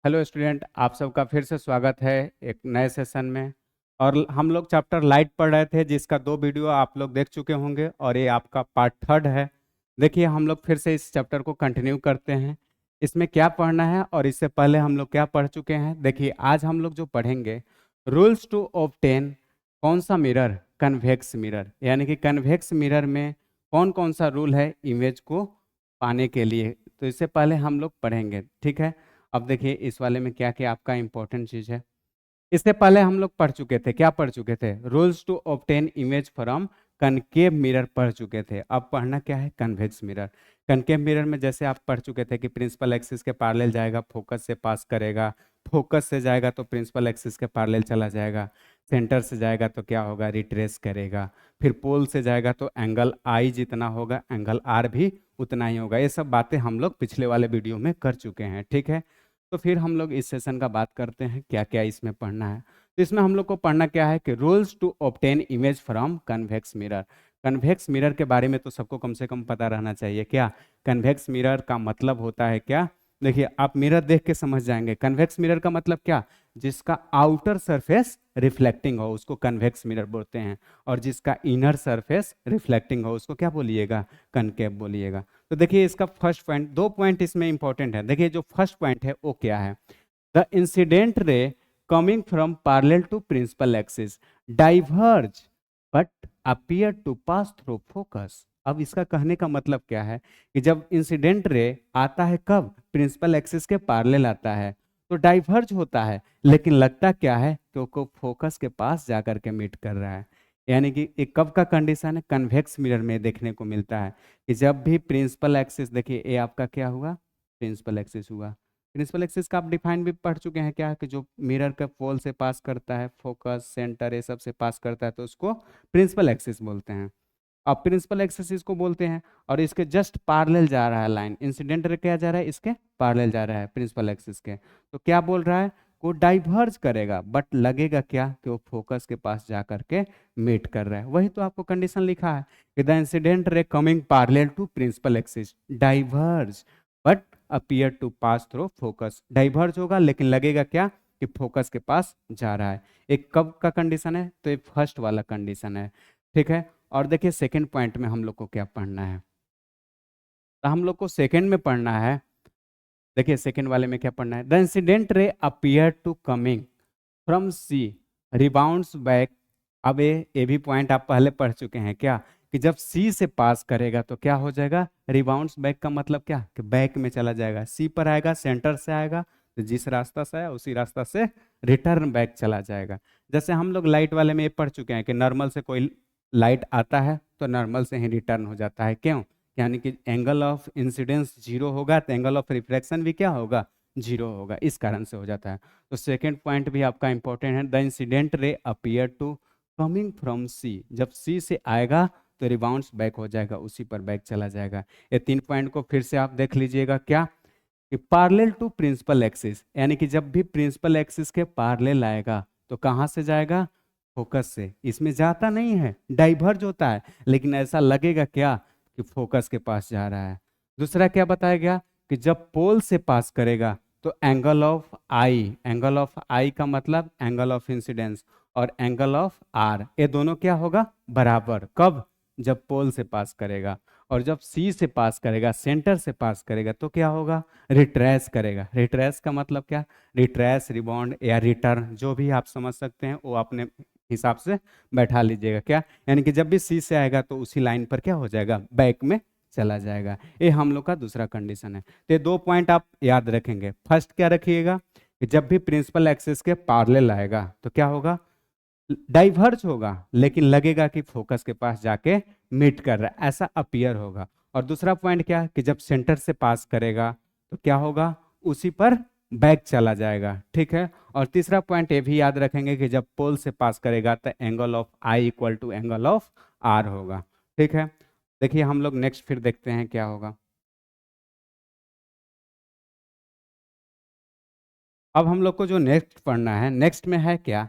Hello student, आप सबका फिर से स्वागत है एक नए सेशन में। और हम लोग चैप्टर लाइट पढ़ रहे थे, जिसका 2 वीडियो आप लोग देख चुके होंगे और ये आपका पार्ट 3 है। देखिए, हम लोग फिर से इस चैप्टर को कंटिन्यू करते हैं। इसमें क्या पढ़ना है और इससे पहले हम लोग क्या पढ़ चुके हैं। देखिए, आज हम लोग जो पढ़ेंगे, रूल्स टू ऑब्टेन कौन सा मिरर, कन्वेक्स मिरर, यानी कि कन्वेक्स मिरर में कौन कौन सा रूल है इमेज को पाने के लिए। तो इससे पहले हम लोग पढ़ेंगे, ठीक है। अब देखिए इस वाले में क्या क्या आपका इंपॉर्टेंट चीज है। इससे पहले हम लोग पढ़ चुके थे, क्या पढ़ चुके थे, rules to obtain image from concave mirror पढ़ चुके थे। अब पढ़ना क्या है, कन्वेक्स मिरर। कनकेव मिरर में जैसे आप पढ़ चुके थे कि प्रिंसिपल एक्सिस के पैरेलल जाएगा, फोकस से पास करेगा, फोकस से जाएगा तो प्रिंसिपल एक्सिस के पैरेलल चला जाएगा, सेंटर से जाएगा तो क्या होगा, रिट्रेस करेगा, फिर पोल से जाएगा तो एंगल आई जितना होगा एंगल आर भी उतना ही होगा। ये सब बातें हम लोग पिछले वाले वीडियो में कर चुके हैं, ठीक है। तो फिर हम लोग इस सेशन का बात करते हैं क्या क्या इसमें पढ़ना है। तो इसमें हम लोग को पढ़ना क्या है कि rules to obtain image from convex mirror. Convex mirror के बारे में तो सबको कम से कम पता रहना चाहिए। क्या कन्वेक्स मिरर का मतलब होता है क्या। देखिए, आप मिरर देख के समझ जाएंगे कन्वेक्स मिरर का मतलब क्या। जिसका आउटर सरफेस रिफ्लेक्टिंग हो उसको कन्वेक्स मिरर बोलते हैं, और जिसका इनर सरफेस रिफ्लेक्टिंग हो उसको क्या बोलिएगा, कनकेव बोलिएगा। तो देखिए इसका फर्स्ट पॉइंट, 2 पॉइंट इसमें इंपॉर्टेंट है। देखिए जो फर्स्ट पॉइंट है वो क्या है, the incident ray coming from parallel to principal axis diverge but appear to pass through focus. अब इसका कहने का मतलब क्या है कि जब इंसिडेंट रे आता है कब, प्रिंसिपल एक्सिस के पैरेलल आता है तो डाइवर्ज होता है, लेकिन लगता क्या है कि वो फोकस के पास जाकर के मीट कर रहा है। यानी कि एक कब का कंडीशन है, कन्वेक्स मिरर में देखने को मिलता है कि जब भी प्रिंसिपल एक्सिस, देखिए ए आपका क्या हुआ, प्रिंसिपल एक्सिस हुआ। प्रिंसिपल एक्सिस का आप डिफाइन भी पढ़ चुके हैं, क्या कि जो मिरर के पोल से पास करता है, फोकस सेंटर ये सब से पास करता है तो उसको प्रिंसिपल एक्सिस बोलते हैं। अब प्रिंसिपल एक्सिस इसको बोलते हैं, और इसके जस्ट पैरेलल जा रहा है लाइन, इंसिडेंट रे क्या जा रहा है, इसके पैरेलल जा रहा है प्रिंसिपल एक्सिस के। तो क्या बोल रहा है, वो डाइवर्ज करेगा बट लगेगा क्या कि वो फोकस के पास जा करके मीट कर रहा है। वही तो आपको कंडीशन लिखा है कि the incident ray coming parallel to principal axis diverge but appear to pass through focus. Diverge होगा लेकिन लगेगा क्या कि फोकस के पास जा रहा है। एक कब का कंडीशन है, तो ये फर्स्ट वाला कंडीशन है, ठीक है। और देखिए सेकंड पॉइंट में हम लोग को क्या पढ़ना है, तो हम लोग को सेकंड में पढ़ना है। देखिए सेकंड वाले में क्या पढ़ना है, the incident ray appear to coming from C rebounds back. अब ये भी पॉइंट आप पहले पढ़ चुके हैं क्या, कि जब सी से पास करेगा तो क्या हो जाएगा, रिबाउंड्स बैक का मतलब क्या कि बैक में चला जाएगा, सी पर आएगा, सेंटर से आएगा तो जिस रास्ता से आया उसी रास्ता से रिटर्न बैक चला जाएगा। जैसे हम लोग लाइट वाले में ये पढ़ चुके हैं कि नॉर्मल से कोई लाइट आता है तो नॉर्मल से ही रिटर्न हो जाता है, क्यों, यानी कि एंगल ऑफ इंसिडेंस जीरो होगा तो एंगल ऑफ रिफ्रैक्शन भी क्या होगा, जीरो होगा, इस कारण से हो जाता है। तो सेकेंड पॉइंट भी आपका इंपॉर्टेंट है, the incident ray appear to coming from C. जब सी से आएगा तो रिबाउंड्स बैक हो जाएगा, उसी पर बैक चला जाएगा। ये 3 पॉइंट को फिर से आप देख लीजिएगा, क्या कि पैरेलल टू प्रिंसिपल एक्सिस, यानी कि जब भी प्रिंसिपल एक्सिस के पैरेलल आएगा तो कहाँ से जाएगा, फोकस से। इसमें जाता नहीं है, डाइवर्ज होता है, लेकिन ऐसा लगेगा क्या कि फोकस के पास जा रहा है। दूसरा क्या बताया गया कि जब पोल से पास करेगा तो angle of I, angle of I का मतलब एंगल ऑफ इंसिडेंस और एंगल ऑफ आर, ये दोनों क्या होगा, बराबर। कब, जब पोल से पास करेगा। और जब सी से पास करेगा, सेंटर से पास करेगा तो क्या होगा, रिट्रेस करेगा। रिट्रेस का मतलब क्या, रिट्रेस, रिबाउंड या रिटर्न, जो भी आप समझ सकते हैं वो अपने हिसाब से बैठा लीजिएगा। क्या, यानी कि जब भी सी से आएगा तो उसी लाइन पर क्या हो जाएगा, बैक में चला जाएगा। ये हम लोग का दूसरा कंडीशन है। तो ये 2 पॉइंट आप याद रखेंगे। फर्स्ट क्या रखिएगा कि जब भी प्रिंसिपल एक्सिस के पैरेलल आएगा तो क्या होगा, डाइवर्ज होगा लेकिन लगेगा कि फोकस के पास जाके मीट कर रहा है, ऐसा अपीयर होगा। और दूसरा पॉइंट क्या कि जब सेंटर से पास करेगा तो क्या होगा, उसी पर बैक चला जाएगा, ठीक है। और तीसरा पॉइंट ये भी याद रखेंगे कि जब पोल से पास करेगा तो angle of I equal to angle of R होगा, ठीक है। देखिए हम लोग नेक्स्ट फिर देखते हैं क्या होगा। अब हम लोग को जो नेक्स्ट पढ़ना है, नेक्स्ट में है क्या,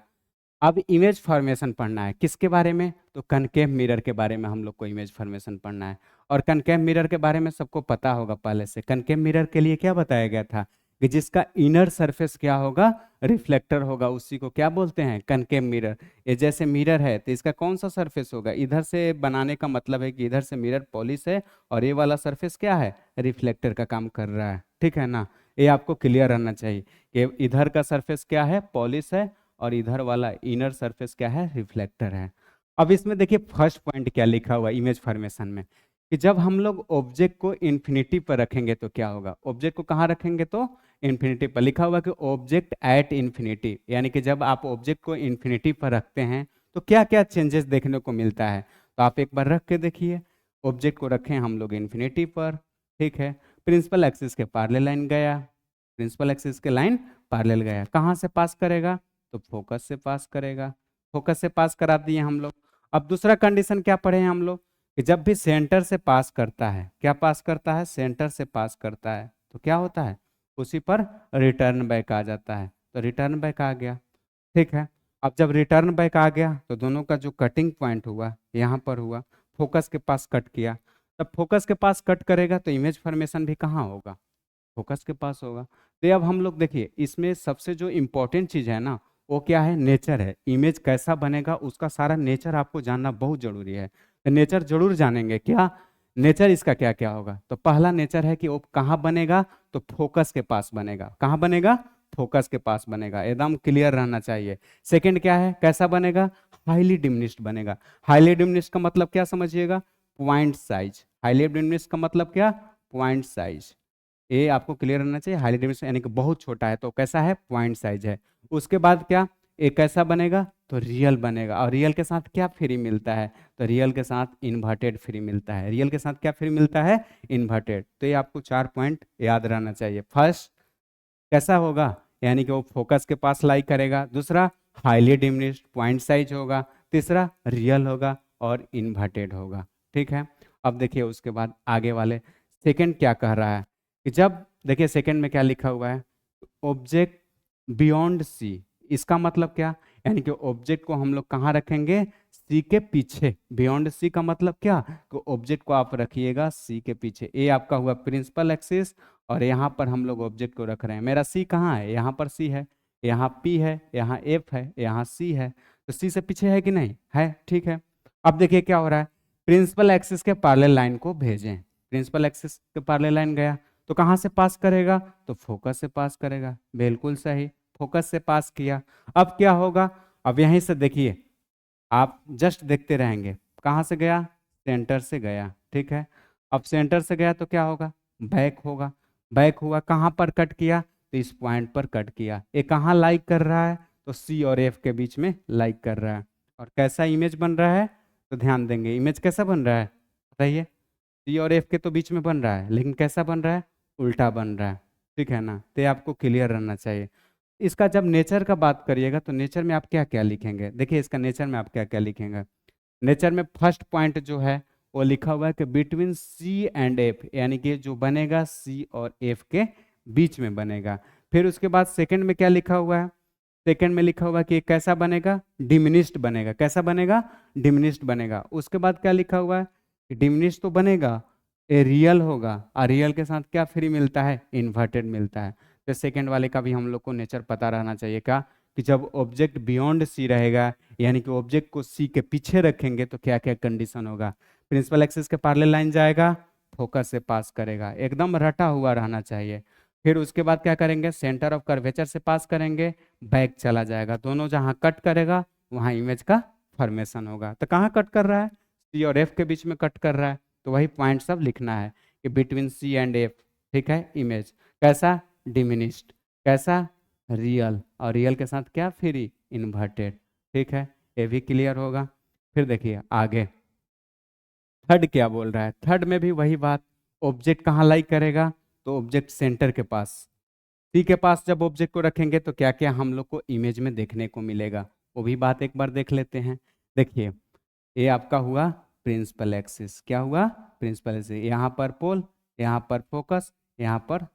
अब इमेज फॉर्मेशन पढ़ना है। किसके बारे में, तो कनकेव मिरर के बारे में हम लोग को इमेज फॉर्मेशन पढ़ना है। और कनकेव मिरर के बारे में सबको पता होगा पहले से। कनकेव मिरर के लिए क्या बताया गया था कि जिसका इनर सरफेस क्या होगा, रिफ्लेक्टर होगा, उसी को क्या बोलते हैं, कनकेव मिरर। ये जैसे मिरर है तो इसका कौन सा सरफेस होगा, इधर से बनाने का मतलब है कि इधर से मिरर पॉलिश है और ये वाला सरफेस क्या है, रिफ्लेक्टर का काम कर रहा है, ठीक है ना। ये आपको क्लियर रहना चाहिए कि इधर का सरफेस क्या है, पॉलिश है, और इधर वाला इनर सरफेस क्या है, रिफ्लेक्टर है। अब इसमें देखिए फर्स्ट पॉइंट क्या लिखा हुआ इमेज फॉर्मेशन में, कि जब हम लोग ऑब्जेक्ट को इन्फिनिटी पर रखेंगे तो क्या होगा, ऑब्जेक्ट को कहाँ रखेंगे तो इन्फिनिटी पर। लिखा हुआ कि ऑब्जेक्ट एट इन्फिनिटी, यानी कि जब आप ऑब्जेक्ट को इन्फिनिटी पर रखते हैं तो क्या क्या चेंजेस देखने को मिलता है। तो आप एक बार रख के देखिए, ऑब्जेक्ट को रखें हम लोग इन्फिनिटी पर, ठीक है, प्रिंसिपल एक्सिस के पैरेलल लाइन गया, प्रिंसिपल एक्सिस के लाइन पैरेलल गया, कहाँ से पास करेगा, तो फोकस से पास करेगा, फोकस से पास करा दिए हम लोग। अब दूसरा कंडीशन क्या पढ़े हैं हम लोग, कि जब भी सेंटर से पास करता है, क्या पास करता है, सेंटर से पास करता है, तो क्या होता है, उसी पर रिटर्न बैक आ जाता है, तो रिटर्न बैक आ गया, ठीक है। अब जब रिटर्न बैक आ गया तो दोनों का जो कटिंग पॉइंट हुआ यहाँ पर हुआ, फोकस के पास कट किया, तब फोकस के पास कट करेगा तो इमेज फॉर्मेशन भी कहाँ होगा, फोकस के पास होगा। तो ये अब हम लोग देखिए इसमें सबसे जो इम्पोर्टेंट चीज़ है ना, वो क्या है, नेचर है। इमेज कैसा बनेगा उसका सारा नेचर आपको जानना बहुत जरूरी है, तो नेचर जरूर जानेंगे। क्या नेचर इसका क्या क्या होगा, तो पहला नेचर है कि वो कहाँ बनेगा, तो फोकस के पास बनेगा, कहाँ बनेगा, फोकस के पास बनेगा, एकदम क्लियर रहना चाहिए। सेकंड क्या है, कैसा बनेगा, हाईली डिमिनिश्ड बनेगा। हाईली डिमिनिश्ड का मतलब क्या समझिएगा, पॉइंट साइज। हाईली डिमिनिश्ड का मतलब क्या, पॉइंट साइज। ये आपको क्लियर रहना चाहिए, हाईली डिमिनिश्ड यानी कि बहुत छोटा है, तो कैसा है, पॉइंट साइज है। उसके बाद क्या, एक कैसा बनेगा, तो रियल बनेगा। और रियल के साथ क्या फ्री मिलता है, तो रियल के साथ इन्वर्टेड फ्री मिलता है। रियल के साथ क्या फ्री मिलता है, इन्वर्टेड। तो ये आपको 4 पॉइंट याद रहना चाहिए। फर्स्ट कैसा होगा, यानी कि वो फोकस के पास लाई करेगा। दूसरा हाईली डिमिनिश्ड, पॉइंट साइज होगा। तीसरा रियल होगा और इन्वर्टेड होगा, ठीक है। अब देखिए उसके बाद आगे वाले सेकंड क्या कह रहा है, कि जब देखिए सेकंड में क्या लिखा हुआ है, ऑब्जेक्ट बियॉन्ड सी। इसका मतलब क्या, यानी कि ऑब्जेक्ट को हम लोग कहाँ रखेंगे, सी के पीछे। बियॉन्ड सी का मतलब क्या, कि ऑब्जेक्ट को आप रखिएगा सी के पीछे। ए आपका हुआ प्रिंसिपल एक्सिस, और यहाँ पर हम लोग ऑब्जेक्ट को रख रहे हैं। मेरा सी कहाँ है, यहाँ पर सी है, यहाँ पी है, यहाँ एफ है, यहाँ सी है, तो सी से पीछे है कि नहीं है, ठीक है। अब देखिए क्या हो रहा है, प्रिंसिपल एक्सिस के पैरेलल लाइन को भेजें। प्रिंसिपल एक्सिस के पैरेलल लाइन गया तो कहाँ से पास करेगा, तो फोकस से पास करेगा, बिल्कुल सही, फोकस से पास किया। अब क्या होगा, अब यहीं से देखिए, आप जस्ट देखते रहेंगे, कहाँ से गया, सेंटर से गया, ठीक है। अब सेंटर से गया तो क्या होगा, बैक होगा। बैक हुआ, कहाँ पर कट किया, तो इस पॉइंट पर कट किया। ये कहाँ लाइक कर रहा है, तो सी और एफ के बीच में लाइक कर रहा है। और कैसा इमेज बन रहा है, तो ध्यान देंगे, इमेज कैसा बन रहा है बताइए, सी और एफ के तो बीच में बन रहा है, लेकिन कैसा बन रहा है, उल्टा बन रहा है, ठीक है ना। तो ये आपको क्लियर रहना चाहिए। इसका जब नेचर का बात करिएगा तो नेचर में आप क्या क्या लिखेंगे, देखिए इसका नेचर में आप क्या क्या लिखेंगे। नेचर में फर्स्ट पॉइंट जो है वो लिखा हुआ है कि बिटवीन सी एंड एफ, यानी कि जो बनेगा सी और एफ के बीच में बनेगा। फिर उसके बाद सेकंड में क्या लिखा हुआ है, सेकंड में लिखा हुआ है कि ये कैसा बनेगा, डिमिनिश्ड बनेगा। कैसा बनेगा, डिमिनिश्ड बनेगा। उसके बाद क्या लिखा हुआ है कि डिमिनिश्ड तो बनेगा, ये रियल होगा, और रियल के साथ क्या फ्री मिलता है, इन्वर्टेड मिलता है। तो सेकंड वाले का भी हम लोग को नेचर पता रहना चाहिए क्या, कि जब ऑब्जेक्ट बियॉन्ड सी रहेगा, यानी कि ऑब्जेक्ट को सी के पीछे रखेंगे तो क्या क्या कंडीशन होगा, प्रिंसिपल एक्सिस के पैरेलल लाइन जाएगा, फोकस से पास करेगा, एकदम रटा हुआ रहना चाहिए। फिर उसके बाद क्या करेंगे, सेंटर ऑफ कर्वेचर से पास करेंगे, बैक चला जाएगा, दोनों जहां कट करेगा वहां इमेज का फॉर्मेशन होगा। तो कहाँ कट कर रहा है, सी और एफ के बीच में कट कर रहा है, तो वही पॉइंट सब लिखना है कि बिटवीन सी एंड एफ, ठीक है। इमेज कैसा, डिमिनिश्ड, कैसा, रियल, और रियल के साथ क्या, फ्री, इन्वर्टेड, ठीक है। ये भी क्लियर होगा। फिर देखिए आगे थर्ड क्या बोल रहा है, थर्ड में भी वही बात, ऑब्जेक्ट कहाँ लाई करेगा, तो ऑब्जेक्ट सेंटर के पास, सी के पास जब ऑब्जेक्ट को रखेंगे तो क्या क्या हम लोग को इमेज में देखने को मिलेगा, वो भी बात एक बार देख लेते हैं। देखिए ये आपका हुआ प्रिंसिपल एक्सिस, क्या हुआ, प्रिंसिपल एक्सिस, यहाँ पर पोल, यहाँ पर फोकस, यहाँ पर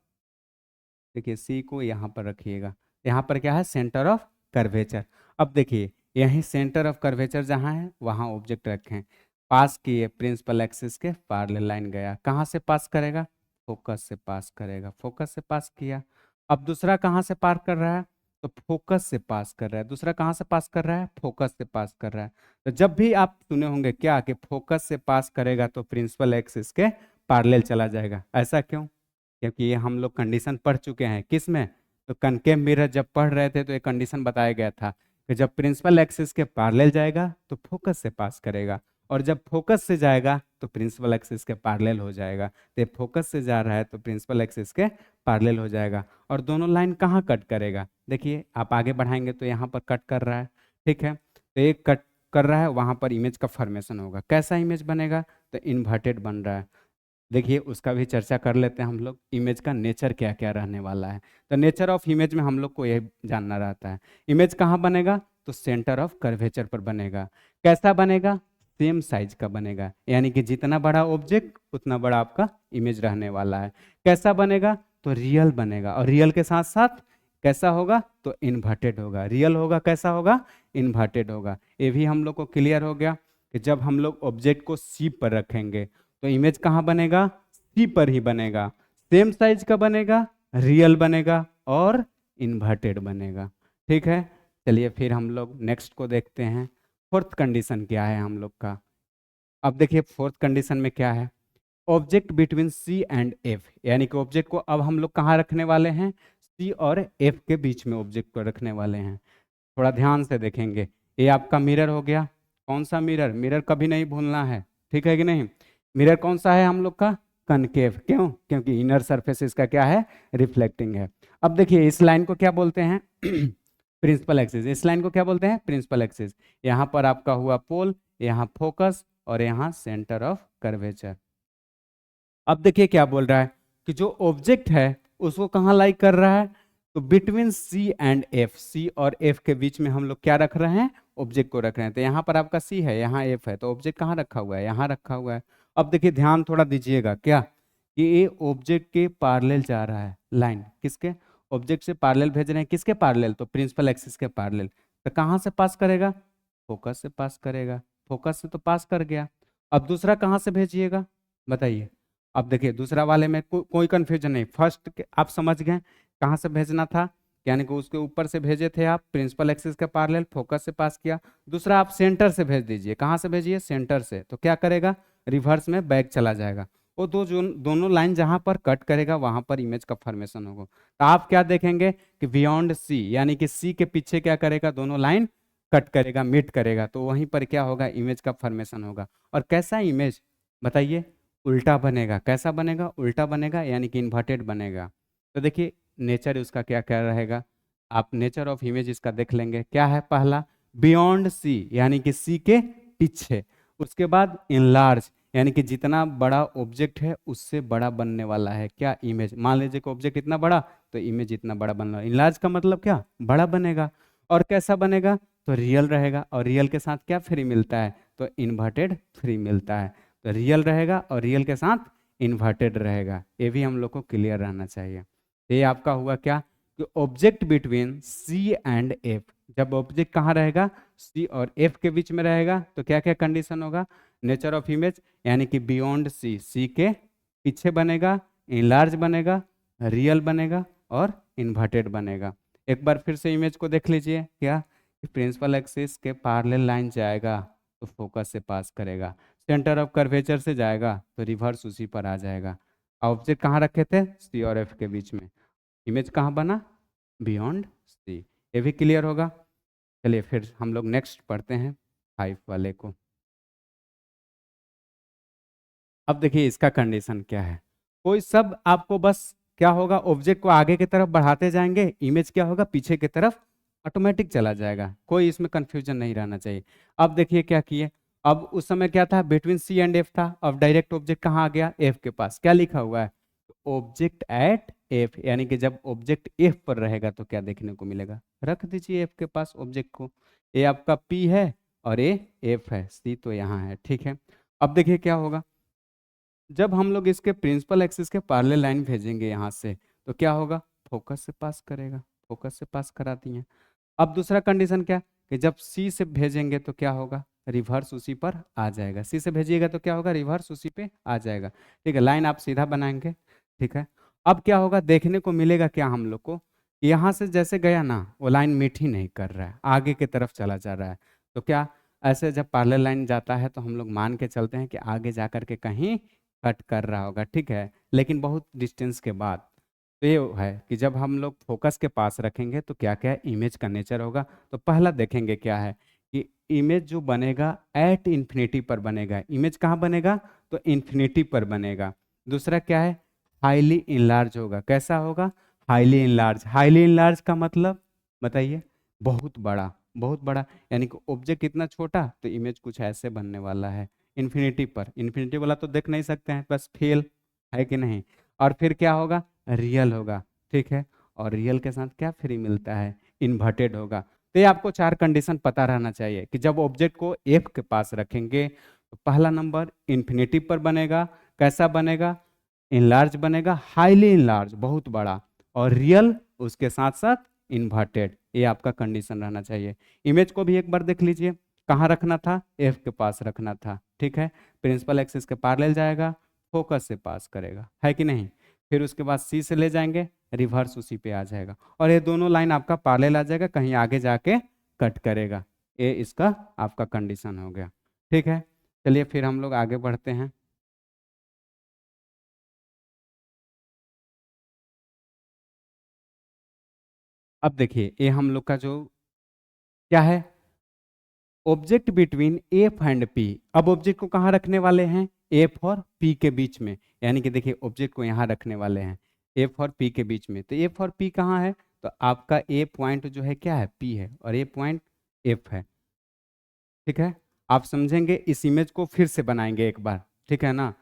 देखिए सी को यहाँ पर रखिएगा, यहाँ पर क्या है, सेंटर ऑफ कर्वेचर। अब देखिए यहीं सेंटर ऑफ कर्वेचर जहाँ है वहाँ ऑब्जेक्ट रखें, पास किए प्रिंसिपल एक्सिस के पैरेलल लाइन गया, कहाँ से पास करेगा, फोकस से पास करेगा, फोकस से पास किया। अब दूसरा कहाँ से पार कर रहा है? तो फोकस से पास कर रहा है। दूसरा कहाँ से पास कर रहा है? फोकस से पास कर रहा है। तो जब भी आप सुने होंगे क्या कि फोकस से पास करेगा तो प्रिंसिपल एक्सिस के पैरेलल चला जाएगा, ऐसा क्यों? क्योंकि ये हम लोग कंडीशन पढ़ चुके हैं किस में? तो कनकेव मिरर जब पढ़ रहे थे तो ये कंडीशन बताया गया था कि जब प्रिंसिपल एक्सिस के पैरेलल जाएगा तो फोकस से पास करेगा, और जब फोकस से जाएगा तो प्रिंसिपल एक्सिस के पैरेलल हो जाएगा। तो ये फोकस से जा रहा है तो प्रिंसिपल एक्सिस के पैरेलल हो जाएगा। और दोनों लाइन कहाँ कट करेगा? देखिए आप आगे बढ़ाएंगे तो यहाँ पर कट कर रहा है, ठीक है। तो एक कट कर रहा है, वहाँ पर इमेज का फॉर्मेशन होगा। कैसा इमेज बनेगा? तो इन्वर्टेड बन रहा है। देखिए उसका भी चर्चा कर लेते हैं हम लोग, इमेज का नेचर क्या क्या रहने वाला है। तो नेचर ऑफ इमेज में हम लोग को ये जानना रहता है। इमेज कहाँ बनेगा? तो सेंटर ऑफ कर्वेचर पर बनेगा। कैसा बनेगा? सेम साइज का बनेगा, यानी कि जितना बड़ा ऑब्जेक्ट उतना बड़ा आपका इमेज रहने वाला है। कैसा बनेगा? तो रियल बनेगा, और रियल के साथ साथ कैसा होगा? तो इन्वर्टेड होगा। रियल होगा, कैसा होगा? इन्वर्टेड होगा। ये भी हम लोग को क्लियर हो गया कि जब हम लोग ऑब्जेक्ट को सी पर रखेंगे तो इमेज कहाँ बनेगा? सी पर ही बनेगा। सेम साइज का बनेगा, रियल बनेगा और इन्वर्टेड बनेगा, ठीक है। चलिए फिर हम लोग नेक्स्ट को देखते हैं। फोर्थ कंडीशन क्या है हम लोग का? अब देखिए फोर्थ कंडीशन में क्या है? Object between C and F, यानी कि ऑब्जेक्ट को अब हम लोग कहाँ रखने वाले हैं? सी और एफ के बीच में ऑब्जेक्ट को रखने वाले हैं। थोड़ा ध्यान से देखेंगे। ये आपका मिरर हो गया। कौन सा मिरर? मिरर कभी नहीं भूलना है, ठीक है कि नहीं। मिरर कौन सा है हम लोग का? कनकेव। क्यों? क्योंकि इनर सरफेस इसका क्या है? रिफ्लेक्टिंग है। अब देखिए इस लाइन को क्या बोलते हैं? Principal axis. इस लाइन को क्या बोलते हैं? Principal axis. यहाँ पर आपका हुआ पोल, यहाँ फोकस, और यहाँ सेंटर ऑफ कर्वेचर। अब देखिए क्या बोल रहा है कि जो ऑब्जेक्ट है उसको कहाँ लाई कर रहा है? तो बिटवीन सी एंड एफ, सी और एफ के बीच में हम लोग क्या रख रहे हैं? ऑब्जेक्ट को रख रहे हैं। तो यहाँ पर आपका सी है, यहाँ एफ है, तो ऑब्जेक्ट कहाँ रखा हुआ है? यहाँ रखा हुआ है। अब देखिए ध्यान थोड़ा दीजिएगा, क्या कि ये ऑब्जेक्ट के पैरेलल जा रहा है लाइन। किसके? ऑब्जेक्ट से पैरेलल भेज रहे हैं। किसके पैरेलल? तो प्रिंसिपल एक्सिस के पैरेलल। तो कहाँ से पास करेगा? फोकस से पास करेगा। फोकस से तो पास कर गया। अब दूसरा कहाँ से भेजिएगा बताइए? अब देखिए दूसरा वाले में कोई कंफ्यूजन नहीं। फर्स्ट के आप समझ गए कहाँ से भेजना था, यानी कि उसके ऊपर से भेजे थे आप प्रिंसिपल एक्सिस के पैरेलल, फोकस से पास किया। दूसरा आप सेंटर से भेज दीजिए। कहाँ से भेजिए? सेंटर से। तो क्या करेगा? रिवर्स में बैक चला जाएगा। वो दोनों लाइन जहाँ पर कट करेगा वहाँ पर इमेज का फॉर्मेशन होगा। तो आप क्या देखेंगे कि बियॉन्ड सी, यानी कि सी के पीछे क्या करेगा? दोनों लाइन कट करेगा, मीट करेगा, तो वहीं पर क्या होगा? इमेज का फॉर्मेशन होगा। और कैसा इमेज बताइए? उल्टा बनेगा। कैसा बनेगा? उल्टा बनेगा, यानी कि इन्वर्टेड बनेगा। तो देखिए नेचर उसका क्या क्या रहेगा, आप नेचर ऑफ इमेज इसका देख लेंगे। क्या है? पहला बियॉन्ड सी, यानी कि सी के पीछे। उसके बाद इनलार्ज, यानी कि जितना बड़ा ऑब्जेक्ट है उससे बड़ा बनने वाला है क्या? इमेज। मान लीजिए कि ऑब्जेक्ट इतना बड़ा तो इमेज इतना बड़ा बनना है। इनलार्ज का मतलब क्या? बड़ा बनेगा। और कैसा बनेगा? तो रियल रहेगा। और रियल के साथ क्या फ्री मिलता है? तो इन्वर्टेड फ्री मिलता है। तो रियल रहेगा और रियल के साथ इन्वर्टेड रहेगा। ये भी हम लोग को क्लियर रहना चाहिए। ये आपका हुआ क्या कि object between C and F. जब ऑब्जेक्ट कहाँ रहेगा? सी और एफ के बीच में रहेगा तो क्या क्या कंडीशन होगा? नेचर ऑफ इमेज, यानी कि बियॉन्ड सी, सी के पीछे बनेगा, इनलार्ज बनेगा, रियल बनेगा और इन्वर्टेड बनेगा। एक बार फिर से इमेज को देख लीजिए। क्या? प्रिंसिपल एक्सिस के पैरेलल लाइन जाएगा तो फोकस से पास करेगा। सेंटर ऑफ कर्वेचर से जाएगा तो रिवर्स उसी पर आ जाएगा। ऑब्जेक्ट कहाँ रखे थे? सी और एफ के बीच में। इमेज कहाँ बना? Beyond C. ये भी क्लियर होगा। चलिए फिर हम लोग नेक्स्ट पढ़ते हैं 5 वाले को। अब देखिए इसका कंडीशन क्या है। कोई सब आपको बस क्या होगा? ऑब्जेक्ट को आगे की तरफ बढ़ाते जाएंगे, इमेज क्या होगा? पीछे की तरफ ऑटोमेटिक चला जाएगा। कोई इसमें कंफ्यूजन नहीं रहना चाहिए। अब देखिए क्या किए। अब उस समय क्या था? बिटवीन सी एंड एफ था। अब डायरेक्ट ऑब्जेक्ट कहाँ आ गया? एफ के पास। क्या लिखा हुआ है? ऑब्जेक्ट एट एफ, यानी कि जब ऑब्जेक्ट एफ पर रहेगा तो क्या देखने को मिलेगा? रख दीजिए एफ के पास ऑब्जेक्ट को। ये आपका पी है और ये एफ है, सी तो यहाँ है, ठीक है। अब देखिए क्या होगा। जब हम लोग इसके प्रिंसिपल एक्सिस के पैरेलल लाइन भेजेंगे यहाँ से तो क्या होगा? फोकस से पास करेगा। फोकस से पास करा दिए। अब दूसरा कंडीशन क्या? कि जब सी से भेजेंगे तो क्या होगा? रिवर्स उसी पर आ जाएगा। सी से भेजिएगा तो क्या होगा? रिवर्स उसी पे आ जाएगा। ठीक है, लाइन आप सीधा बनाएंगे, ठीक है। अब क्या होगा, देखने को मिलेगा क्या हम लोग को, यहाँ से जैसे गया ना वो लाइन मीट ही नहीं कर रहा है, आगे की तरफ चला जा रहा है। तो क्या, ऐसे जब पैरेलल लाइन जाता है तो हम लोग मान के चलते हैं कि आगे जा कर के कहीं कट कर रहा होगा, ठीक है, लेकिन बहुत डिस्टेंस के बाद। तो ये है कि जब हम लोग फोकस के पास रखेंगे तो क्या क्या इमेज का नेचर होगा। तो पहला देखेंगे क्या है कि इमेज जो बनेगा एट इन्फिनिटी पर बनेगा। इमेज कहाँ बनेगा, तो इन्फिनिटी पर बनेगा। दूसरा क्या है, हाईली इनलार्ज होगा। कैसा होगा, हाईली इनलार्ज। हाईली इनलार्ज का मतलब बताइए, बहुत बड़ा, बहुत बड़ा। यानी कि ऑब्जेक्ट कितना छोटा तो इमेज कुछ ऐसे बनने वाला है इन्फिनिटी पर। इन्फिनिटी वाला तो देख नहीं सकते हैं, बस फेल है कि नहीं। और फिर क्या होगा, रियल होगा, ठीक है। और रियल के साथ क्या फ्री मिलता है, इन्वर्टेड होगा। तो ये आपको चार कंडीशन पता रहना चाहिए कि जब ऑब्जेक्ट को एफ के पास रखेंगे तो पहला नंबर इन्फिनिटी पर बनेगा। कैसा बनेगा, इनलार्ज बनेगा, हाईली इनलार्ज, बहुत बड़ा, और रियल उसके साथ साथ इन्वर्टेड। ये आपका कंडीशन रहना चाहिए। इमेज को भी एक बार देख लीजिए, कहाँ रखना था, एफ के पास रखना था, ठीक है। प्रिंसिपल एक्सिस के पैरेलल जाएगा, फोकस से पास करेगा, है कि नहीं। फिर उसके बाद सी से ले जाएंगे, रिवर्स उसी पे आ जाएगा, और ये दोनों लाइन आपका पैरेलल आ जाएगा, कहीं आगे जाके कट करेगा। ये इसका आपका कंडीशन हो गया, ठीक है। चलिए फिर हम लोग आगे बढ़ते हैं। अब देखिए ये हम लोग का जो क्या है, object between F and P. अब ऑब्जेक्ट को कहाँ रखने वाले हैं, एफ और पी के बीच में। यानी कि देखिए ऑब्जेक्ट को यहाँ रखने वाले हैं एफ और पी के बीच में। तो एफ और पी कहाँ है, तो आपका ए पॉइंट जो है क्या है, पी है, और ए पॉइंट एफ है, ठीक है। आप समझेंगे, इस इमेज को फिर से बनाएंगे एक बार, ठीक है ना।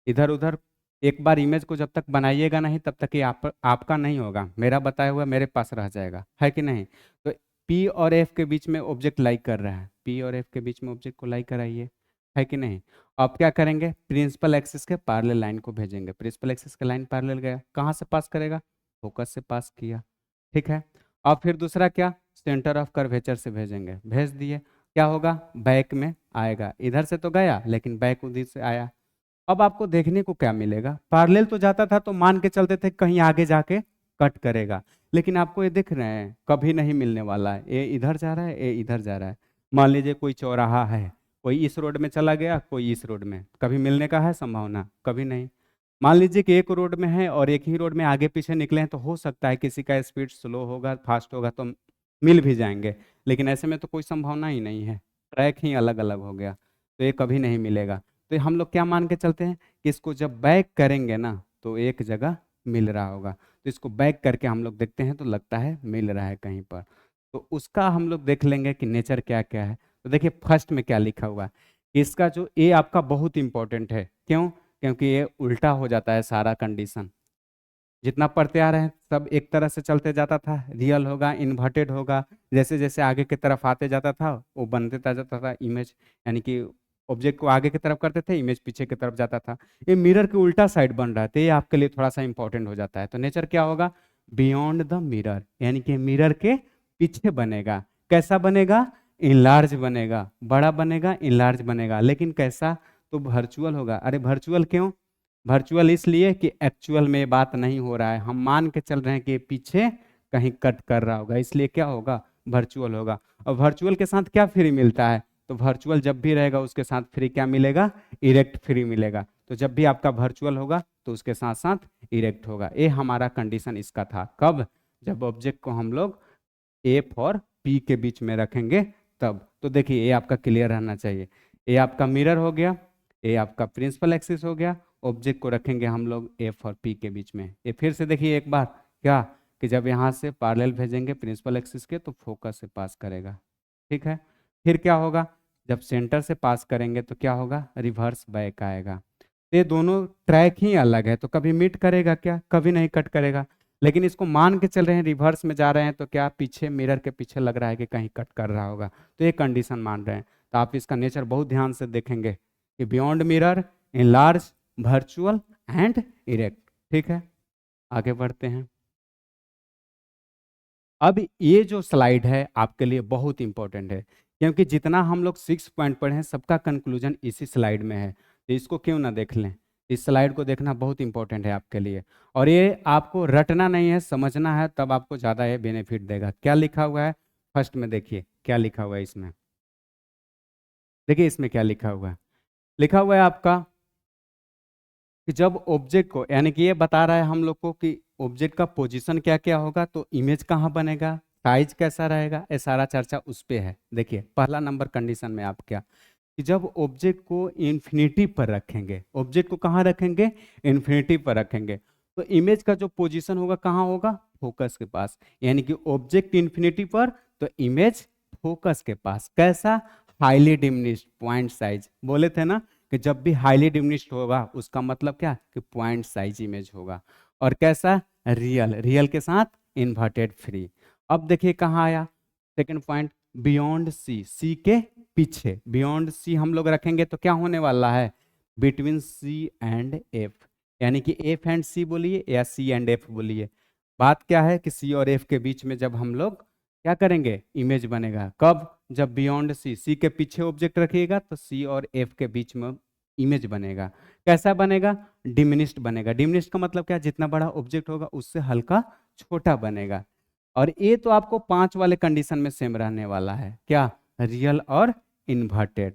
इधर उधर एक बार इमेज को जब तक बनाइएगा नहीं तब तक ये आपका नहीं होगा, मेरा बताया हुआ मेरे पास रह जाएगा, है कि नहीं। तो पी और एफ के बीच में ऑब्जेक्ट लाइक कर रहा है, पी और एफ के बीच में ऑब्जेक्ट को लाइक कराइए, है कि नहीं। अब क्या करेंगे, प्रिंसिपल एक्सिस के पैरेलल लाइन को भेजेंगे। प्रिंसिपल एक्सिस के लाइन पैरेलल गया, कहाँ से पास करेगा, फोकस से पास किया, ठीक है। अब फिर दूसरा क्या, सेंटर ऑफ कर्वेचर से भेजेंगे, भेज दिए, क्या होगा, बैक में आएगा। इधर से तो गया लेकिन बैक उधर से आया। अब आपको देखने को क्या मिलेगा, पैरेलल तो जाता था तो मान के चलते थे कहीं आगे जाके कट करेगा, लेकिन आपको ये दिख रहे हैं कभी नहीं मिलने वाला है। ये इधर जा रहा है, ये इधर जा रहा है। मान लीजिए कोई चौराहा है, कोई इस रोड में चला गया, कोई इस रोड में, कभी मिलने का है संभावना, कभी नहीं। मान लीजिए कि एक रोड में है और एक ही रोड में आगे पीछे निकले हैं, तो हो सकता है किसी का स्पीड स्लो होगा, फास्ट होगा, तो मिल भी जाएंगे। लेकिन ऐसे में तो कोई संभावना ही नहीं है, ट्रैक ही अलग अलग हो गया, तो ये कभी नहीं मिलेगा। तो हम लोग क्या मान के चलते हैं कि इसको जब बैक करेंगे ना तो एक जगह मिल रहा होगा। तो इसको बैक करके हम लोग देखते हैं तो लगता है मिल रहा है कहीं पर। तो उसका हम लोग देख लेंगे कि नेचर क्या क्या है। तो देखिए फर्स्ट में क्या लिखा हुआ है, इसका जो ए आपका बहुत इंपॉर्टेंट है। क्यों, क्योंकि ये उल्टा हो जाता है सारा कंडीशन। जितना पढ़ते आ रहे हैं सब एक तरह से चलते जाता था, रियल होगा, इन्वर्टेड होगा, जैसे जैसे आगे की तरफ आते जाता था वो बनते जाता था इमेज। यानी कि ऑब्जेक्ट को आगे की तरफ करते थे, इमेज पीछे की तरफ जाता था। ये मिरर के उल्टा साइड बन रहा है, तो ये आपके लिए थोड़ा सा इंपॉर्टेंट हो जाता है। तो नेचर क्या होगा, बियॉन्ड द मिरर, यानी कि मिरर के पीछे बनेगा। कैसा बनेगा, इनलार्ज बनेगा, बड़ा बनेगा, इनलार्ज बनेगा, लेकिन कैसा, तो वर्चुअल होगा। अरे वर्चुअल क्यों, वर्चुअल इसलिए कि एक्चुअल में बात नहीं हो रहा है, हम मान के चल रहे हैं कि पीछे कहीं कट कर रहा होगा, इसलिए क्या होगा, वर्चुअल होगा। और वर्चुअल के साथ क्या फ्री मिलता है, तो वर्चुअल जब भी रहेगा उसके साथ फ्री क्या मिलेगा, इरेक्ट फ्री मिलेगा। तो जब भी आपका वर्चुअल होगा तो उसके साथ साथ इरेक्ट होगा। ये हमारा कंडीशन इसका था, कब, जब ऑब्जेक्ट को हम लोग एफ और पी के बीच में रखेंगे तब। तो देखिए ये आपका क्लियर रहना चाहिए। ये आपका मिरर हो गया, ये आपका प्रिंसिपल एक्सिस हो गया, ऑब्जेक्ट को रखेंगे हम लोग एफ और पी के बीच में। ये फिर से देखिए एक बार क्या, कि जब यहाँ से पैरेलल भेजेंगे प्रिंसिपल एक्सिस के तो फोकस से पास करेगा, ठीक है। फिर क्या होगा, जब सेंटर से पास करेंगे तो क्या होगा, रिवर्स बैक आएगा। ये दोनों ट्रैक ही अलग है, तो कभी मीट करेगा क्या, कभी नहीं कट करेगा। लेकिन इसको मान के चल रहे हैं रिवर्स में जा रहे हैं, तो क्या पीछे मिरर के पीछे लग रहा है कि कहीं कट कर रहा होगा, तो ये कंडीशन मान रहे हैं। तो आप इसका नेचर बहुत ध्यान से देखेंगे कि beyond mirror, in large, virtual and erect, ठीक है। आगे बढ़ते हैं। अब ये जो स्लाइड है आपके लिए बहुत इंपॉर्टेंट है, क्योंकि जितना हम लोग 6 पॉइंट पढ़े हैं सबका कंक्लूजन इसी स्लाइड में है। तो इसको क्यों ना देख लें, इस स्लाइड को देखना बहुत इंपॉर्टेंट है आपके लिए, और ये आपको रटना नहीं है, समझना है, तब आपको ज़्यादा ये बेनिफिट देगा। क्या लिखा हुआ है फर्स्ट में, देखिए क्या लिखा हुआ है इसमें। देखिए इसमें क्या लिखा हुआ है, लिखा हुआ है आपका कि जब ऑब्जेक्ट को, यानी कि ये बता रहा है हम लोग को कि ऑब्जेक्ट का पोजीशन क्या क्या होगा, तो इमेज कहाँ बनेगा, साइज कैसा रहेगा, ये सारा चर्चा उस पे है। देखिए पहला नंबर कंडीशन में आप क्या, कि जब ऑब्जेक्ट को इन्फिनिटी पर रखेंगे, ऑब्जेक्ट को कहाँ रखेंगे, इन्फिनिटी पर रखेंगे, तो इमेज का जो पोजीशन होगा कहाँ होगा, फोकस के पास। यानी कि ऑब्जेक्ट इन्फिनिटी पर, तो इमेज फोकस के पास। कैसा, हाईली डिमिनिश्ड पॉइंट साइज, बोले थे ना कि जब भी हाईली डिमिनिश्ड होगा उसका मतलब क्या, कि पॉइंट साइज इमेज होगा। और कैसा, रियल, रियल के साथ इन्वर्टेड फ्री। अब देखिए कहाँ आया सेकंड पॉइंट, बियॉन्ड सी, सी के पीछे, बियॉन्ड सी हम लोग रखेंगे तो क्या होने वाला है, बिटवीन सी एंड एफ। यानी कि एफ एंड सी बोलिए या सी एंड एफ बोलिए, बात क्या है कि सी और एफ के बीच में जब हम लोग क्या करेंगे, इमेज बनेगा। कब, जब बियॉन्ड सी, सी के पीछे ऑब्जेक्ट रखिएगा तो सी और एफ के बीच में इमेज बनेगा। कैसा बनेगा, डिमिनिश्ड बनेगा। डिमिनिश्ड का मतलब क्या, जितना बड़ा ऑब्जेक्ट होगा उससे हल्का छोटा बनेगा। और ये तो आपको 5 वाले कंडीशन में सेम रहने वाला है, क्या, रियल और इन्वर्टेड।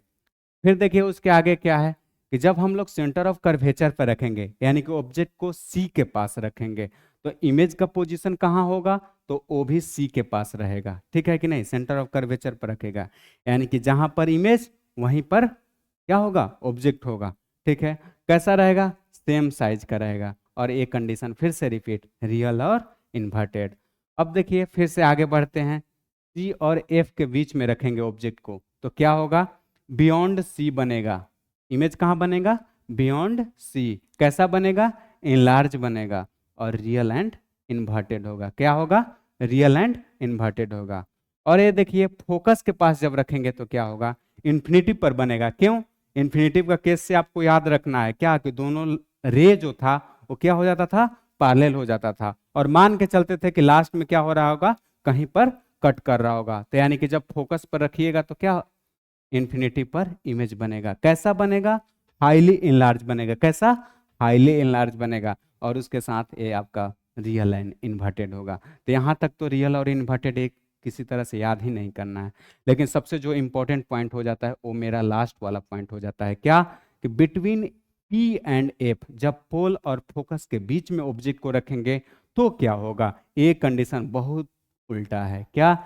फिर देखिए उसके आगे क्या है, कि जब हम लोग सेंटर ऑफ कर्वेचर पर रखेंगे, यानी कि ऑब्जेक्ट को सी के पास रखेंगे, तो इमेज का पोजीशन कहाँ होगा, तो वो भी सी के पास रहेगा। ठीक है कि नहीं, सेंटर ऑफ कर्वेचर पर रखेगा, यानी कि जहां पर इमेज वहीं पर क्या होगा, ऑब्जेक्ट होगा। ठीक है, कैसा रहेगा, सेम साइज का रहेगा। और एक कंडीशन फिर से रिपीट, रियल और इन्वर्टेड। अब देखिए फिर से आगे बढ़ते हैं, सी और एफ के बीच में रखेंगे ऑब्जेक्ट को, तो क्या होगा, बियॉन्ड सी बनेगा। इमेज कहाँ बनेगा, बियॉन्ड सी। कैसा बनेगा, इनलार्ज बनेगा। और रियल एंड इन्वर्टेड होगा। क्या होगा, रियल एंड इन्वर्टेड होगा। और ये देखिए फोकस के पास जब रखेंगे तो क्या होगा, इन्फिनिटी पर बनेगा। क्यों, इन्फिनिटी का केस से आपको याद रखना है क्या, कि दोनों रे जो था वो क्या हो जाता था, पैरेलल हो जाता था। और मान के चलते थे कि लास्ट में क्या हो रहा होगा, कहीं पर कट कर रहा होगा। तो यानी कि जब फोकस पर रखिएगा तो क्या, इन्फिनिटी पर इमेज बनेगा। कैसा बनेगा, हाईली इनलार्ज बनेगा। कैसा, हाईली इनलार्ज बनेगा। और उसके साथ ये आपका रियल एंड इन्वर्टेड होगा। तो यहाँ तक तो रियल और इन्वर्टेड एक किसी तरह से याद ही नहीं करना है। लेकिन सबसे जो इंपॉर्टेंट पॉइंट हो जाता है वो मेरा लास्ट वाला पॉइंट हो जाता है, क्या, कि बिटवीन पी एंड एफ, जब पोल और फोकस के बीच में ऑब्जेक्ट को रखेंगे तो क्या होगा। एक कंडीशन बहुत उल्टा है, क्या,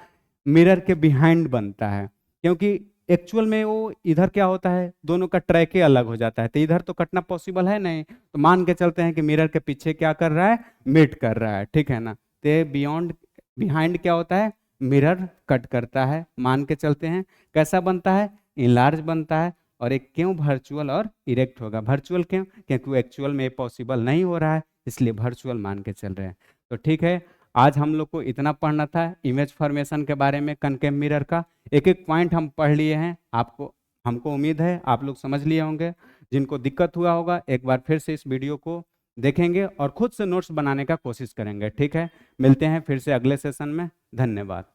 मिरर के बिहाइंड बनता है। क्योंकि एक्चुअल में वो इधर क्या होता है, दोनों का ट्रैक ही अलग हो जाता है, तो इधर तो कटना पॉसिबल है नहीं। तो मान के चलते हैं कि मिरर के पीछे क्या कर रहा है, मीट कर रहा है। ठीक है ना, तो बियॉन्ड, बिहाइंड क्या होता है, मिरर कट करता है। मान के चलते हैं कैसा बनता है, इनलार्ज बनता है। और एक क्यों वर्चुअल और इरेक्ट होगा, वर्चुअल क्यों, क्योंकि वो एक्चुअल में पॉसिबल नहीं हो रहा है, इसलिए वर्चुअल मान के चल रहे हैं। तो ठीक है, आज हम लोग को इतना पढ़ना था इमेज फॉर्मेशन के बारे में, कनकेव मिरर का। एक एक पॉइंट हम पढ़ लिए हैं, आपको, हमको उम्मीद है आप लोग समझ लिए होंगे। जिनको दिक्कत हुआ होगा एक बार फिर से इस वीडियो को देखेंगे और खुद से नोट्स बनाने का कोशिश करेंगे। ठीक है, मिलते हैं फिर से अगले सेशन में। धन्यवाद।